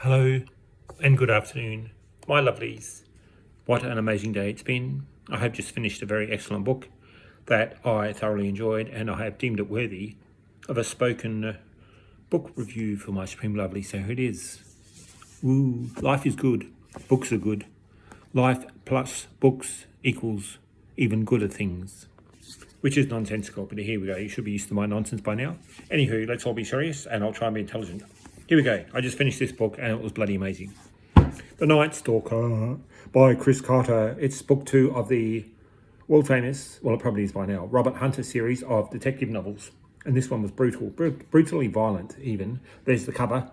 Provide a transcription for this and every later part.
Hello and good afternoon, my lovelies. What an amazing day it's been. I have just finished a very excellent book that I thoroughly enjoyed, and I have deemed it worthy of a spoken book review for my supreme lovely. So here it is. Ooh, life is good. Books are good. Life plus books equals even gooder things. Which is nonsensical, but here we go. You should be used to my nonsense by now. Anywho, let's all be serious, and I'll try and be intelligent. Here we go. I just finished this book, and it was bloody amazing. The Night Stalker by Chris Carter. It's book 2 of the world famous, well, it probably is by now, Robert Hunter series of detective novels. And this one was brutally violent even. There's the cover.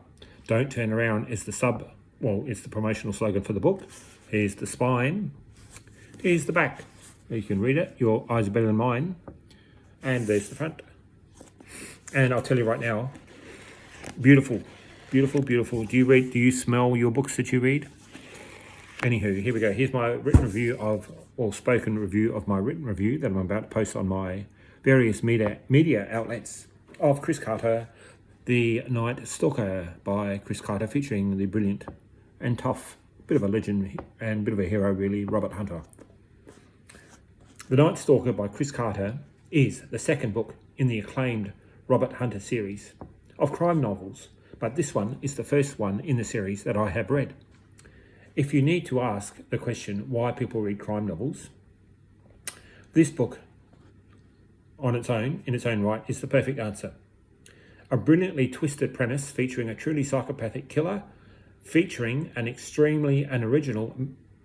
Don't turn around is the it's the promotional slogan for the book. Here's the spine. Here's the back. You can read it. Your eyes are better than mine. And there's the front. And I'll tell you right now, beautiful, beautiful, beautiful. Do you smell your books that you read? Anywho, here we go. Here's my written review or spoken review of my written review that I'm about to post on my various media outlets of Chris Carter, The Night Stalker by Chris Carter, featuring the brilliant and tough, bit of a legend and bit of a hero really, Robert Hunter. The Night Stalker by Chris Carter is the second book in the acclaimed Robert Hunter series of crime novels, but this one is the first one in the series that I have read. If you need to ask the question why people read crime novels, this book in its own right, is the perfect answer. A brilliantly twisted premise featuring a truly psychopathic killer, featuring an extremely original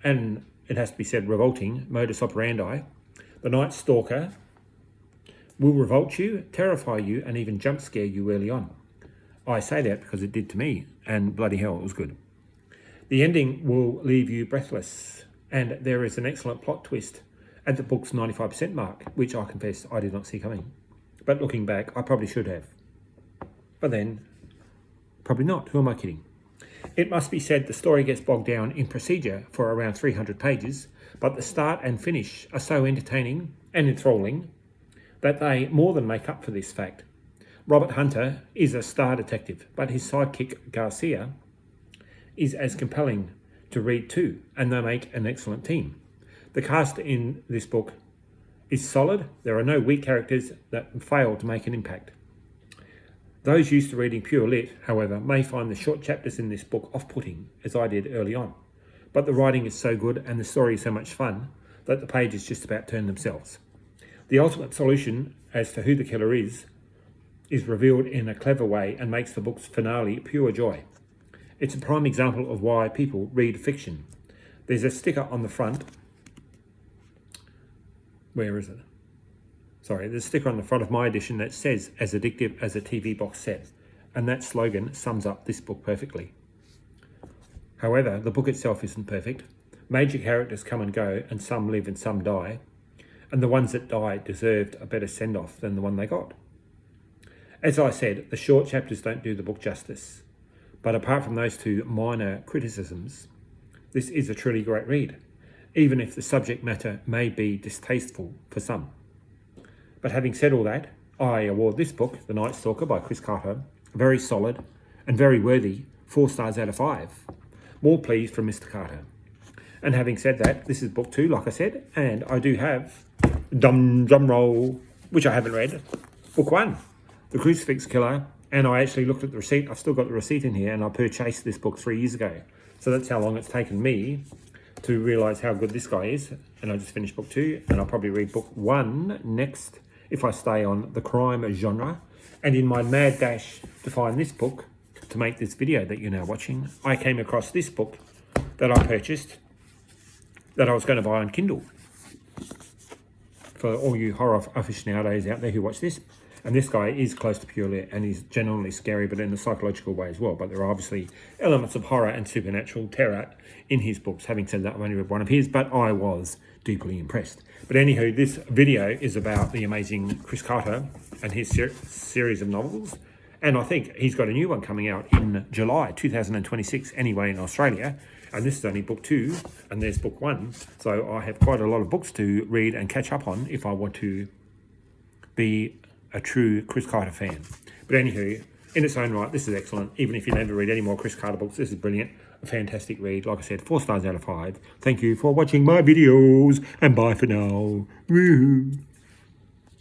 and, it has to be said, revolting modus operandi. The Night Stalker will revolt you, terrify you, and even jump scare you early on. I say that because it did to me, and bloody hell, it was good. The ending will leave you breathless, and there is an excellent plot twist at the book's 95% mark, which I confess I did not see coming. But looking back, I probably should have. But then, probably not. Who am I kidding? It must be said the story gets bogged down in procedure for around 300 pages, but the start and finish are so entertaining and enthralling that they more than make up for this fact. Robert Hunter is a star detective, but his sidekick Garcia is as compelling to read too, and they make an excellent team. The cast in this book is solid. There are no weak characters that fail to make an impact. Those used to reading pure lit, however, may find the short chapters in this book off-putting, as I did early on. But the writing is so good and the story is so much fun that the pages just about turn themselves. The ultimate solution as to who the killer is revealed in a clever way and makes the book's finale pure joy. It's a prime example of why people read fiction. There's a sticker on the front. Where is it? Sorry, there's a sticker on the front of my edition that says, as addictive as a TV box set. And that slogan sums up this book perfectly. However, the book itself isn't perfect. Major characters come and go, and some live and some die. And the ones that died deserved a better send-off than the one they got. As I said, the short chapters don't do the book justice. But apart from those two minor criticisms, this is a truly great read, even if the subject matter may be distasteful for some. But having said all that, I award this book, The Night Stalker by Chris Carter, very solid and very worthy 4 stars out of 5. More pleased from Mr. Carter. And having said that, this is book 2, like I said, and I do have, drum roll, which I haven't read, book 1, The Crucifix Killer, and I actually looked at the receipt. I've still got the receipt in here, and I purchased this book 3 years ago. So that's how long it's taken me to realise how good this guy is. And I just finished book 2, and I'll probably read book 1 next if I stay on the crime genre. And in my mad dash to find this book, to make this video that you're now watching, I came across this book that I purchased that I was going to buy on Kindle. For all you horror aficionados out there who watch this. And this guy is close to pure lit, and he's genuinely scary, but in a psychological way as well. But there are obviously elements of horror and supernatural terror in his books. Having said that, I've only read one of his, but I was deeply impressed. But anywho, this video is about the amazing Chris Carter and his series of novels. And I think he's got a new one coming out in July 2026 anyway in Australia. And this is only book 2, and there's book 1. So I have quite a lot of books to read and catch up on if I want to be a true Chris Carter fan. But anywho, in its own right, this is excellent. Even if you never read any more Chris Carter books, this is brilliant. A fantastic read. Like I said, 4 stars out of 5. Thank you for watching my videos, and bye for now. Woo-hoo.